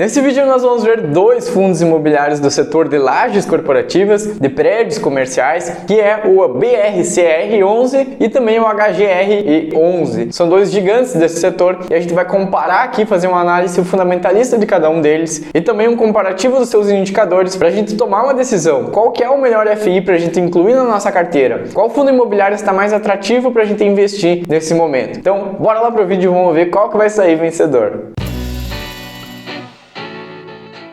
Nesse vídeo nós vamos ver dois fundos imobiliários do setor de lajes corporativas, de prédios comerciais, que é o BRCR11 e também o HGRE11. São dois gigantes desse setor e a gente vai comparar aqui, fazer uma análise fundamentalista de cada um deles e também um comparativo dos seus indicadores para a gente tomar uma decisão. Qual que é o melhor FI para a gente incluir na nossa carteira? Qual fundo imobiliário está mais atrativo para a gente investir nesse momento? Então, bora lá pro vídeo e vamos ver qual que vai sair vencedor.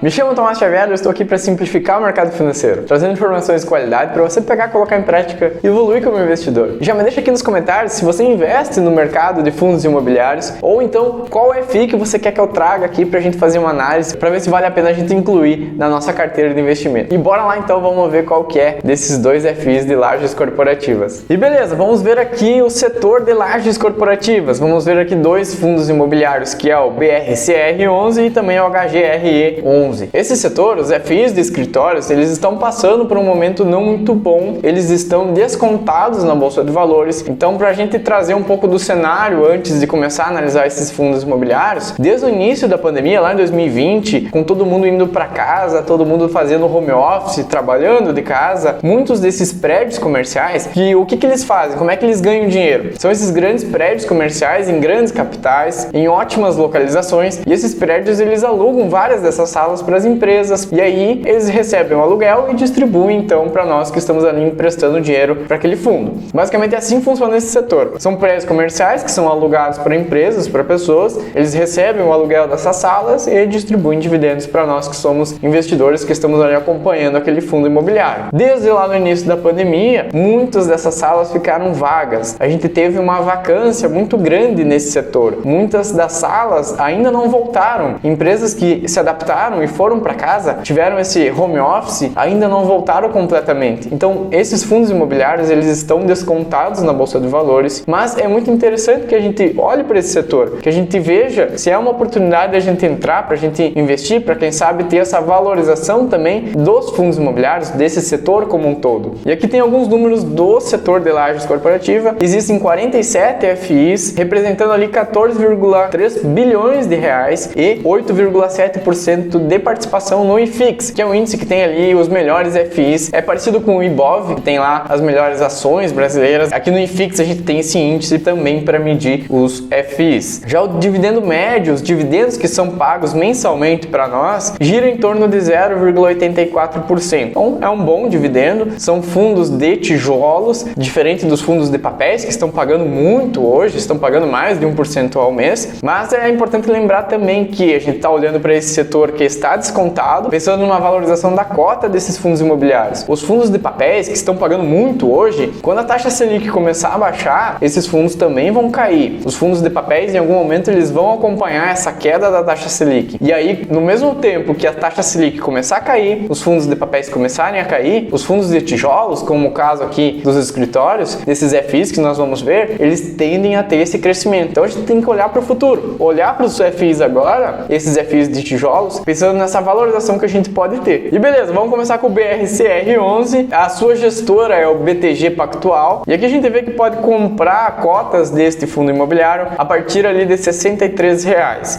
Me chamo Tomás Xavier e eu estou aqui para simplificar o mercado financeiro, trazendo informações de qualidade para você pegar, colocar em prática e evoluir como investidor. Já me deixa aqui nos comentários se você investe no mercado de fundos imobiliários ou então qual FI que você quer que eu traga aqui para a gente fazer uma análise para ver se vale a pena a gente incluir na nossa carteira de investimento. E bora lá então, vamos ver qual que é desses dois FIs de lajes corporativas. E beleza, vamos ver aqui o setor de lajes corporativas. Vamos ver aqui dois fundos imobiliários, que é o BRCR11 e também o HGRE11. Esse setor, os FIs de escritórios, eles estão passando por um momento não muito bom, eles estão descontados na Bolsa de Valores. Então, para a gente trazer um pouco do cenário antes de começar a analisar esses fundos imobiliários, desde o início da pandemia, lá em 2020, com todo mundo indo para casa, todo mundo fazendo home office, trabalhando de casa, muitos desses prédios comerciais, o que eles fazem? Como é que eles ganham dinheiro? São esses grandes prédios comerciais em grandes capitais, em ótimas localizações, e esses prédios eles alugam várias dessas salas para as empresas e aí eles recebem o aluguel e distribuem então para nós que estamos ali emprestando dinheiro para aquele fundo. Basicamente é assim que funciona esse setor. São prédios comerciais que são alugados para empresas, para pessoas, eles recebem o aluguel dessas salas e distribuem dividendos para nós que somos investidores que estamos ali acompanhando aquele fundo imobiliário. Desde lá no início da pandemia, muitas dessas salas ficaram vagas. A gente teve uma vacância muito grande nesse setor. Muitas das salas ainda não voltaram. Empresas que se adaptaram e foram para casa, tiveram esse home office, ainda não voltaram completamente. Então, esses fundos imobiliários, eles estão descontados na Bolsa de Valores, mas é muito interessante que a gente olhe para esse setor, que a gente veja se é uma oportunidade de a gente entrar, para a gente investir, para quem sabe ter essa valorização também dos fundos imobiliários, desse setor como um todo. E aqui tem alguns números do setor de lajes corporativa. Existem 47 FIs, representando ali 14,3 bilhões de reais e 8,7% de participação no IFIX, que é um índice que tem ali os melhores FIs. É parecido com o IBOV, que tem lá as melhores ações brasileiras. Aqui no IFIX a gente tem esse índice também para medir os FIs. Já o dividendo médio, os dividendos que são pagos mensalmente para nós, gira em torno de 0,84%. Então é um bom dividendo. São fundos de tijolos, diferente dos fundos de papéis que estão pagando muito hoje, estão pagando mais de 1% ao mês. Mas é importante lembrar também que a gente está olhando para esse setor que está descontado, pensando numa valorização da cota desses fundos imobiliários. Os fundos de papéis que estão pagando muito hoje, quando a taxa Selic começar a baixar, esses fundos também vão cair. Os fundos de papéis, em algum momento, eles vão acompanhar essa queda da taxa Selic. E aí, no mesmo tempo que a taxa Selic começar a cair, os fundos de papéis começarem a cair, os fundos de tijolos, como o caso aqui dos escritórios, desses FIs que nós vamos ver, eles tendem a ter esse crescimento. Então a gente tem que olhar para o futuro, olhar para os FIs agora, esses FIs de tijolos, pensando nessa valorização que a gente pode ter. E beleza, vamos começar com o BRCR11. A sua gestora é o BTG Pactual. E aqui a gente vê que pode comprar cotas deste fundo imobiliário a partir ali de R$ 63.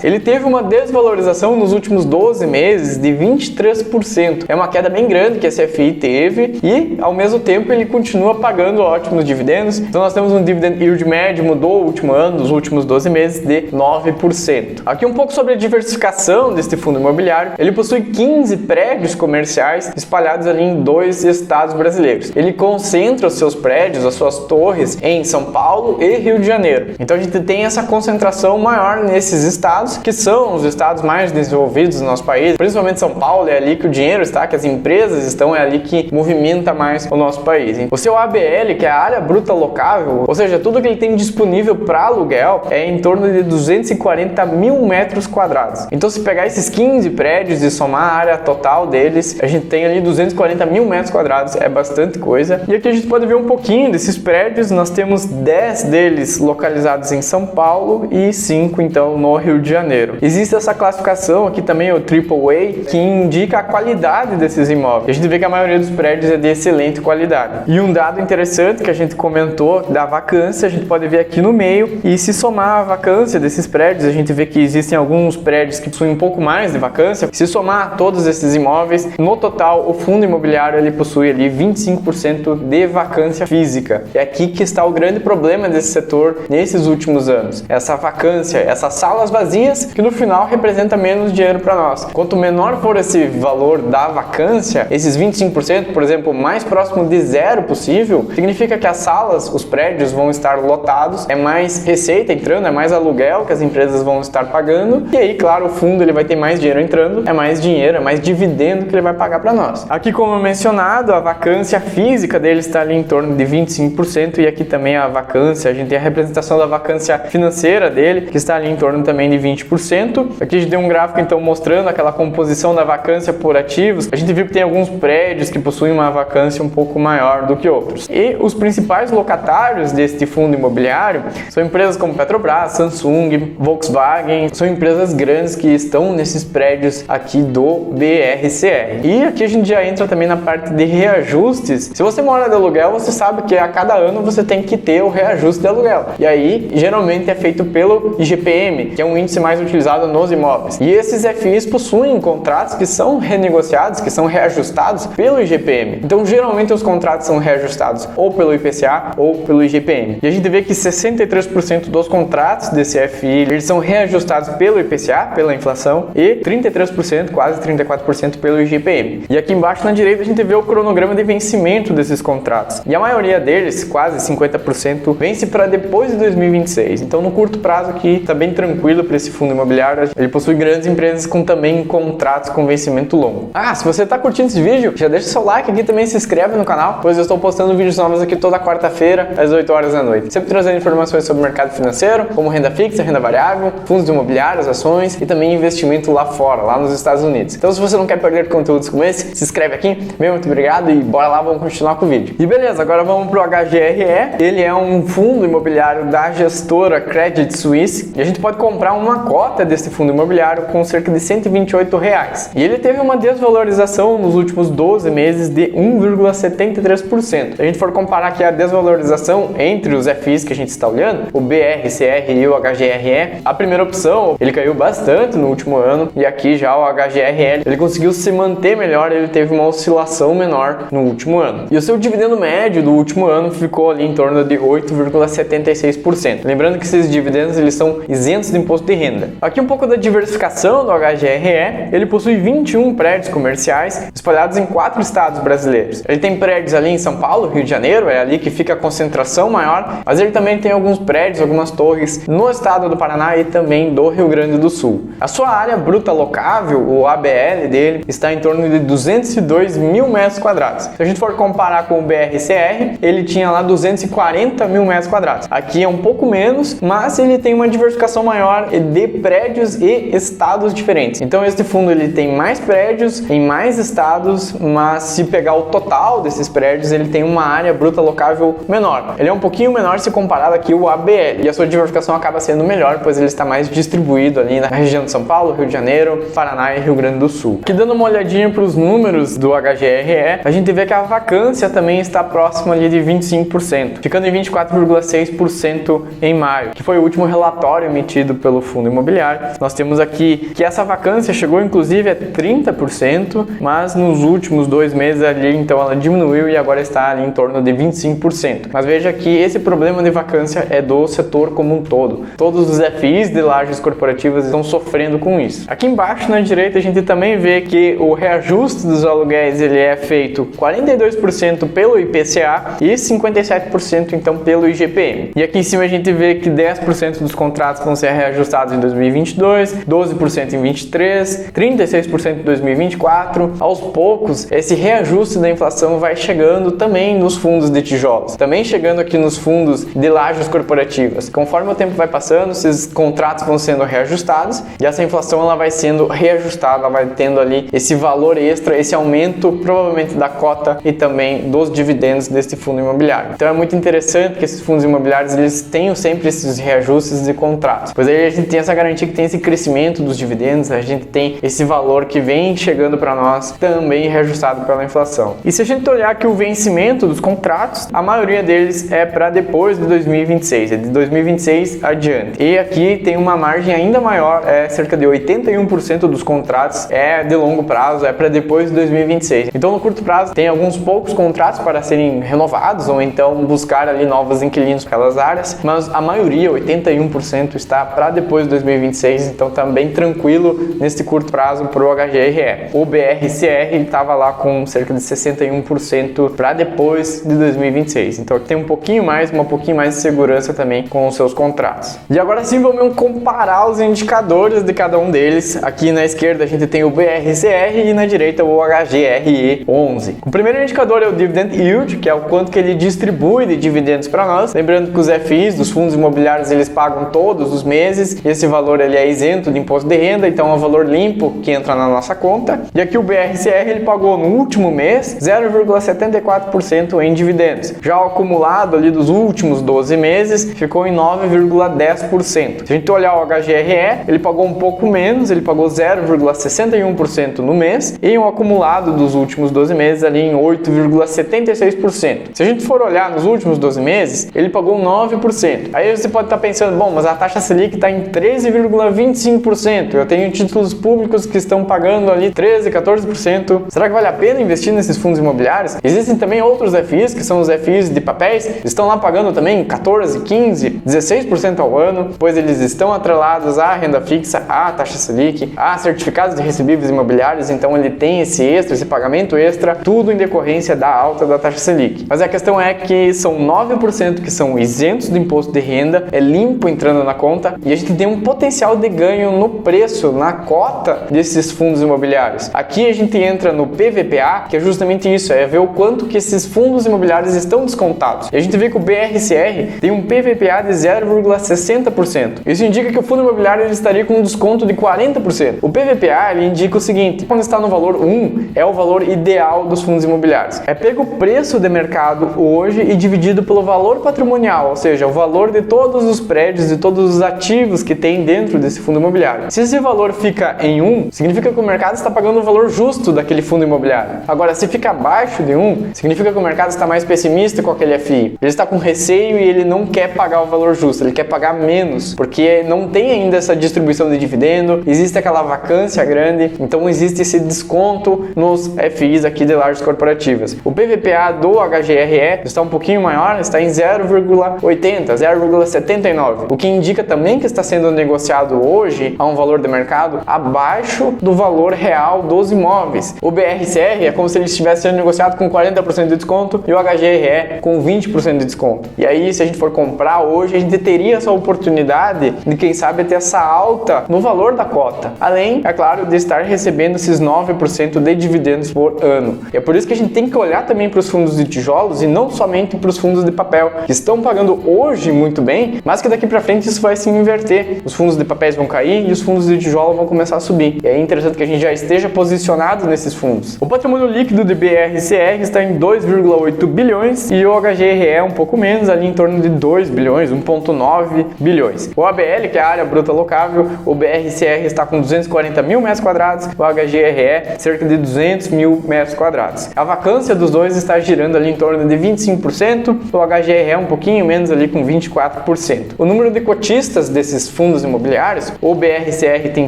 Ele teve uma desvalorização nos últimos 12 meses de 23%. É uma queda bem grande que esse FI teve e, ao mesmo tempo, ele continua pagando ótimos dividendos. Então nós temos um dividend yield médio, mudou o último ano, dos últimos 12 meses, de 9%. Aqui um pouco sobre a diversificação deste fundo imobiliário. Ele possui 15 prédios comerciais espalhados ali em 2 estados brasileiros. Ele concentra os seus prédios, as suas torres, em São Paulo e Rio de Janeiro. Então a gente tem essa concentração maior nesses estados, que são os estados mais desenvolvidos do nosso país. Principalmente São Paulo, é ali que o dinheiro está, que as empresas estão, é ali que movimenta mais o nosso país. O seu ABL, que é a área bruta locável, ou seja, tudo que ele tem disponível para aluguel, é em torno de 240 mil metros quadrados. Então se pegar esses 15 prédios e somar a área total deles, a gente tem ali 240 mil metros quadrados, é bastante coisa. E aqui a gente pode ver um pouquinho desses prédios. Nós temos 10 deles localizados em São Paulo e 5 então no Rio de Janeiro. Existe essa classificação aqui também, o AAA, que indica a qualidade desses imóveis. A gente vê que a maioria dos prédios é de excelente qualidade. E um dado interessante que a gente comentou da vacância, a gente pode ver aqui no meio, e se somar a vacância desses prédios, a gente vê que existem alguns prédios que possuem um pouco mais de vacância, vacância, se somar todos esses imóveis, no total o fundo imobiliário ele possui ali 25% de vacância física. É aqui que está o grande problema desse setor nesses últimos anos. Essa vacância, essas salas vazias que no final representa menos dinheiro para nós. Quanto menor for esse valor da vacância, esses 25%, por exemplo, mais próximo de zero possível, significa que as salas, os prédios vão estar lotados, é mais receita entrando, é mais aluguel que as empresas vão estar pagando, e aí, claro, o fundo ele vai ter mais dinheiro entrando, é mais dinheiro, é mais dividendo que ele vai pagar para nós. Aqui, como mencionado, a vacância física dele está ali em torno de 25%, e aqui também a vacância, a gente tem a representação da vacância financeira dele, que está ali em torno também de 20%. Aqui a gente tem um gráfico então mostrando aquela composição da vacância por ativos. A gente viu que tem alguns prédios que possuem uma vacância um pouco maior do que outros. E os principais locatários deste fundo imobiliário são empresas como Petrobras, Samsung, Volkswagen, são empresas grandes que estão nesses prédios aqui do BRCR. E aqui a gente já entra também na parte de reajustes. Se você mora de aluguel, você sabe que a cada ano você tem que ter o reajuste de aluguel. E aí, geralmente é feito pelo IGPM, que é um índice mais utilizado nos imóveis. E esses FIs possuem contratos que são renegociados, que são reajustados pelo IGPM. Então, geralmente os contratos são reajustados ou pelo IPCA ou pelo IGPM. E a gente vê que 63% dos contratos desse FI, eles são reajustados pelo IPCA, pela inflação, e 33%, quase 34% pelo IGPM. E aqui embaixo na direita a gente vê o cronograma de vencimento desses contratos. E a maioria deles, quase 50%, vence para depois de 2026. Então, no curto prazo aqui, está bem tranquilo para esse fundo imobiliário. Ele possui grandes empresas com também contratos com vencimento longo. Se você está curtindo esse vídeo, já deixa seu like aqui também, se inscreve no canal, pois eu estou postando vídeos novos aqui toda quarta-feira, às 8 horas da noite. Sempre trazendo informações sobre o mercado financeiro, como renda fixa, renda variável, fundos imobiliários, ações e também investimento lá fora, lá nos Estados Unidos. Então, se você não quer perder conteúdos como esse, se inscreve aqui. Muito obrigado e bora lá, vamos continuar com o vídeo. E beleza, agora vamos pro HGRE. Ele é um fundo imobiliário da gestora Credit Suisse e a gente pode comprar uma cota desse fundo imobiliário com cerca de R$128. E ele teve uma desvalorização nos últimos 12 meses de 1,73%. Se a gente for comparar aqui a desvalorização entre os FIs que a gente está olhando, o BRCR e o HGRE, a primeira opção, ele caiu bastante no último ano, e aqui já o HGRL, ele conseguiu se manter melhor, ele teve uma oscilação menor no último ano. E o seu dividendo médio do último ano ficou ali em torno de 8,76%. Lembrando que esses dividendos eles são isentos de imposto de renda. Aqui um pouco da diversificação do HGRE, ele possui 21 prédios comerciais espalhados em 4 estados brasileiros. Ele tem prédios ali em São Paulo, Rio de Janeiro, é ali que fica a concentração maior, mas ele também tem alguns prédios, algumas torres no estado do Paraná e também do Rio Grande do Sul. A sua área bruta locável, o ABL dele, está em torno de 202 mil metros quadrados. Se a gente for comparar com o BRCR, ele tinha lá 240 mil metros quadrados. Aqui é um pouco menos, mas ele tem uma diversificação maior de prédios e estados diferentes. Então este fundo ele tem mais prédios em mais estados, mas se pegar o total desses prédios, ele tem uma área bruta locável menor. Ele é um pouquinho menor se comparado aqui ao ABL, e a sua diversificação acaba sendo melhor, pois ele está mais distribuído ali na região de São Paulo, Rio de Janeiro, Paraná e Rio Grande do Sul. Aqui dando uma olhadinha para os números do HGRE, a gente vê que a vacância também está próxima ali de 25%, ficando em 24,6% em maio, que foi o último relatório emitido pelo fundo imobiliário. Nós temos aqui que essa vacância chegou inclusive a 30%, mas nos últimos 2 meses ali, então ela diminuiu e agora está ali em torno de 25%. Mas veja que esse problema de vacância é do setor como um todo. Todos os FIs de lajes corporativas estão sofrendo com isso. Aqui embaixo na direita a gente também vê que o reajuste dos aluguéis ele é feito 42% pelo IPCA e 57% então pelo IGPM. E aqui em cima a gente vê que 10% dos contratos vão ser reajustados em 2022, 12% em 2023, 36% em 2024. Aos poucos, esse reajuste da inflação vai chegando também nos fundos de tijolos, também chegando aqui nos fundos de lajes corporativas. Conforme o tempo vai passando, esses contratos vão sendo reajustados e essa inflação ela vai sendo reajustada, ela vai tendo ali esse valor extra, esse aumento provavelmente da cota e também dos dividendos desse fundo imobiliário. Então é muito interessante que esses fundos imobiliários eles tenham sempre esses reajustes de contratos, pois aí a gente tem essa garantia que tem esse crescimento dos dividendos, a gente tem esse valor que vem chegando para nós também reajustado pela inflação. E se a gente olhar aqui o vencimento dos contratos, a maioria deles é para depois de 2026, é de 2026 adiante. E aqui tem uma margem ainda maior, cerca de 81% 90% dos contratos é de longo prazo, é para depois de 2026. Então no curto prazo tem alguns poucos contratos para serem renovados ou então buscar ali novos inquilinos para aquelas áreas, mas a maioria, 81%, está para depois de 2026, então tá bem tranquilo nesse curto prazo para o HGRE. O BRCR estava lá com cerca de 61% para depois de 2026, então tem um pouquinho mais de segurança também com os seus contratos. E agora sim vamos comparar os indicadores de cada um deles. Aqui na esquerda a gente tem o BRCR e na direita o HGRE11. O primeiro indicador é o Dividend Yield, que é o quanto que ele distribui de dividendos para nós. Lembrando que os FIs dos fundos imobiliários eles pagam todos os meses e esse valor ele é isento de imposto de renda, então é um valor limpo que entra na nossa conta. E aqui o BRCR ele pagou no último mês 0,74% em dividendos. Já o acumulado ali dos últimos 12 meses ficou em 9,10%. Se a gente olhar o HGRE, ele pagou um pouco menos, ele pagou 0,61% no mês e um acumulado dos últimos 12 meses ali em 8,76%. Se a gente for olhar nos últimos 12 meses, ele pagou 9%. Aí você pode estar pensando, bom, mas a taxa Selic está em 13,25%. Eu tenho títulos públicos que estão pagando ali 13%, 14%. Será que vale a pena investir nesses fundos imobiliários? Existem também outros FIs, que são os FIs de papéis, estão lá pagando também 14%, 15%, 16% ao ano, pois eles estão atrelados à renda fixa, à taxa Selic, a certificados de recebíveis imobiliários, então ele tem esse extra, esse pagamento extra, tudo em decorrência da alta da taxa Selic. Mas a questão é que são 9% que são isentos do imposto de renda, é limpo entrando na conta e a gente tem um potencial de ganho no preço, na cota desses fundos imobiliários. Aqui a gente entra no PVPA, que é justamente isso, é ver o quanto que esses fundos imobiliários estão descontados. E a gente vê que o BRCR tem um PVPA de 0,60%. Isso indica que o fundo imobiliário ele estaria com um desconto de 40%. O PVPA ele indica o seguinte, quando está no valor 1, é o valor ideal dos fundos imobiliários. É pego o preço de mercado hoje e dividido pelo valor patrimonial, ou seja, o valor de todos os prédios e todos os ativos que tem dentro desse fundo imobiliário. Se esse valor fica em 1, significa que o mercado está pagando o valor justo daquele fundo imobiliário. Agora, se fica abaixo de 1, significa que o mercado está mais pessimista com aquele FI. Ele está com receio e ele não quer pagar o valor justo, ele quer pagar menos, porque não tem ainda essa distribuição de dividendo, existe aquela vacância grande, então existe esse desconto nos FIs aqui de lajes corporativas. O PVPA do HGRE está um pouquinho maior, está em 0,80, 0,79, o que indica também que está sendo negociado hoje a um valor de mercado abaixo do valor real dos imóveis. O BRCR é como se ele estivesse sendo negociado com 40% de desconto e o HGRE com 20% de desconto. E aí, se a gente for comprar hoje, a gente teria essa oportunidade de, quem sabe, ter essa alta no valor da cota. Além, é claro, de estar recebendo esses 9% de dividendos por ano. E é por isso que a gente tem que olhar também para os fundos de tijolos e não somente para os fundos de papel, que estão pagando hoje muito bem, mas que daqui para frente isso vai se inverter. Os fundos de papéis vão cair e os fundos de tijolo vão começar a subir. E é interessante que a gente já esteja posicionado nesses fundos. O patrimônio líquido de BRCR está em 2,8 bilhões e o HGRE é um pouco menos, ali em torno de 2 bilhões, 1,9 bilhões. O ABL, que é a área bruta locável, o BRCR está com 240 mil metros quadrados, o HGRE cerca de 200 mil metros quadrados. A vacância dos dois está girando ali em torno de 25%, o HGRE é um pouquinho menos ali com 24%. O número de cotistas desses fundos imobiliários, o BRCR tem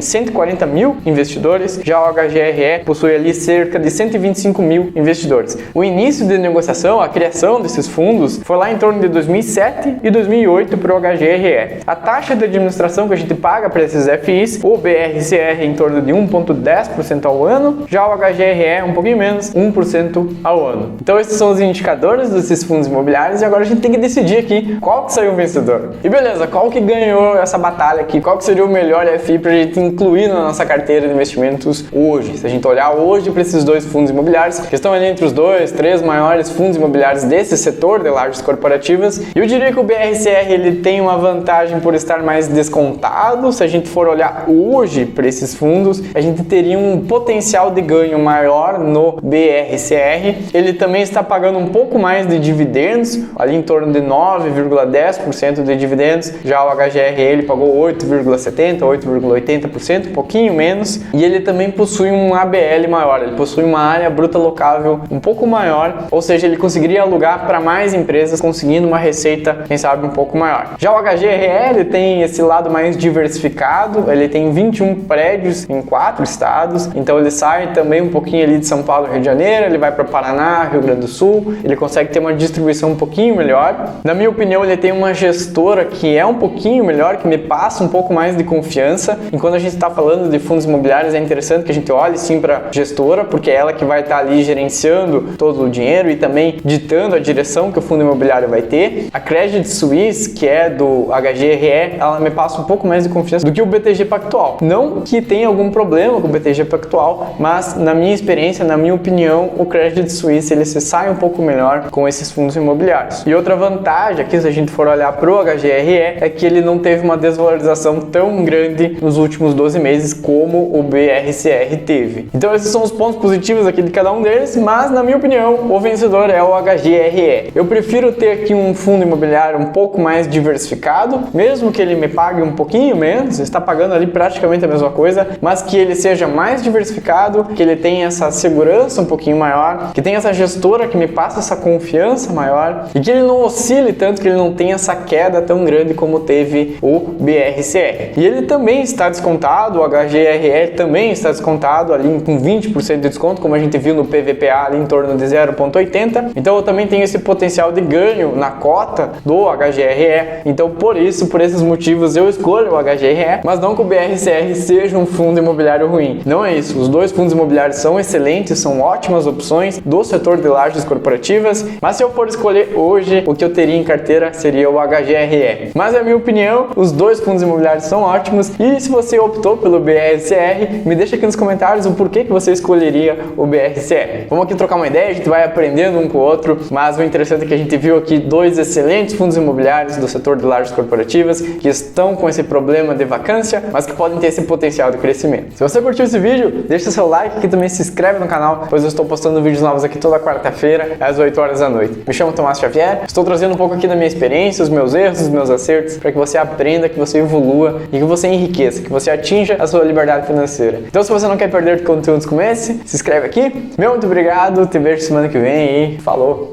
140 mil investidores, já o HGRE possui ali cerca de 125 mil investidores. O início de negociação, a criação desses fundos, foi lá em torno de 2007 e 2008 para o HGRE. A taxa de administração que a gente paga para esses FIs, o BRCR em torno de 1,10% ao ano, já o HGRE um pouquinho menos, 1% ao ano. Então esses são os indicadores desses fundos imobiliários e agora a gente tem que decidir aqui qual que saiu o vencedor. E beleza, qual que ganhou essa batalha aqui? Qual que seria o melhor FI para a gente incluir na nossa carteira de investimentos hoje? Se a gente olhar hoje para esses dois fundos imobiliários, que estão ali entre os 2, 3 maiores fundos imobiliários desse setor de lajes corporativas, eu diria que o BRCR ele tem uma vantagem por estar mais descontado. Se a gente for olhar hoje para esses fundos, a gente teria um potencial de ganho maior no BRCR. Ele também está pagando um pouco mais de dividendos, ali em torno de 9,10% de dividendos. Já o HGRE ele pagou 8,70%, 8,80%, um pouquinho menos. E ele também possui um ABL maior, ele possui uma área bruta locável um pouco maior, ou seja, ele conseguiria alugar para mais empresas, conseguindo uma receita, quem sabe, um pouco maior. Já o HGRE ele tem esse lado mais diversificado, ele tem 21 prédios prédios em 4 estados, então ele sai também um pouquinho ali de São Paulo e Rio de Janeiro, ele vai para Paraná, Rio Grande do Sul, ele consegue ter uma distribuição um pouquinho melhor. Na minha opinião, ele tem uma gestora que é um pouquinho melhor, que me passa um pouco mais de confiança. E quando a gente está falando de fundos imobiliários, é interessante que a gente olhe sim para a gestora, porque é ela que vai estar ali gerenciando todo o dinheiro e também ditando a direção que o fundo imobiliário vai ter. A Credit Suisse, que é do HGRE, ela me passa um pouco mais de confiança do que o BTG Pactual. Não que tenha algum problema com o BTG Pactual, mas na minha experiência, na minha opinião, o Credit Suisse ele se sai um pouco melhor com esses fundos imobiliários. E outra vantagem aqui, se a gente for olhar para o HGRE, é que ele não teve uma desvalorização tão grande nos últimos 12 meses como o BRCR teve. Então esses são os pontos positivos aqui de cada um deles, mas na minha opinião, o vencedor é o HGRE. Eu prefiro ter aqui um fundo imobiliário um pouco mais diversificado, mesmo que ele me pague um pouquinho menos, está pagando ali praticamente a mesma coisa, mas que ele seja mais diversificado, que ele tenha essa segurança um pouquinho maior, que tenha essa gestora que me passa essa confiança maior e que ele não oscile tanto, que ele não tenha essa queda tão grande como teve o BRCR. E ele também está descontado, o HGRE também está descontado ali com 20% de desconto, como a gente viu no PVPA ali em torno de 0,80. Então eu também tenho esse potencial de ganho na cota do HGRE. Então por esses motivos eu escolho o HGRE, mas não que o BRCR seja um fundo imobiliário ruim. Não é isso. Os dois fundos imobiliários são excelentes, são ótimas opções do setor de lajes corporativas, mas se eu for escolher hoje, o que eu teria em carteira seria o HGRE. Mas é a minha opinião, os dois fundos imobiliários são ótimos e se você optou pelo BRCR, me deixa aqui nos comentários o porquê que você escolheria o BRCR. Vamos aqui trocar uma ideia, a gente vai aprendendo um com o outro, mas o interessante é que a gente viu aqui dois excelentes fundos imobiliários do setor de lajes corporativas que estão com esse problema de vacância, mas que podem ter esse potencial de crescimento. Se você curtiu esse vídeo, deixa seu like aqui, também se inscreve no canal, pois eu estou postando vídeos novos aqui toda quarta-feira, às 8 horas da noite. Me chamo Tomás Xavier, estou trazendo um pouco aqui da minha experiência, os meus erros, os meus acertos, para que você aprenda, que você evolua e que você enriqueça, que você atinja a sua liberdade financeira. Então se você não quer perder conteúdos como esse, se inscreve aqui. Meu muito obrigado, te vejo semana que vem e falou!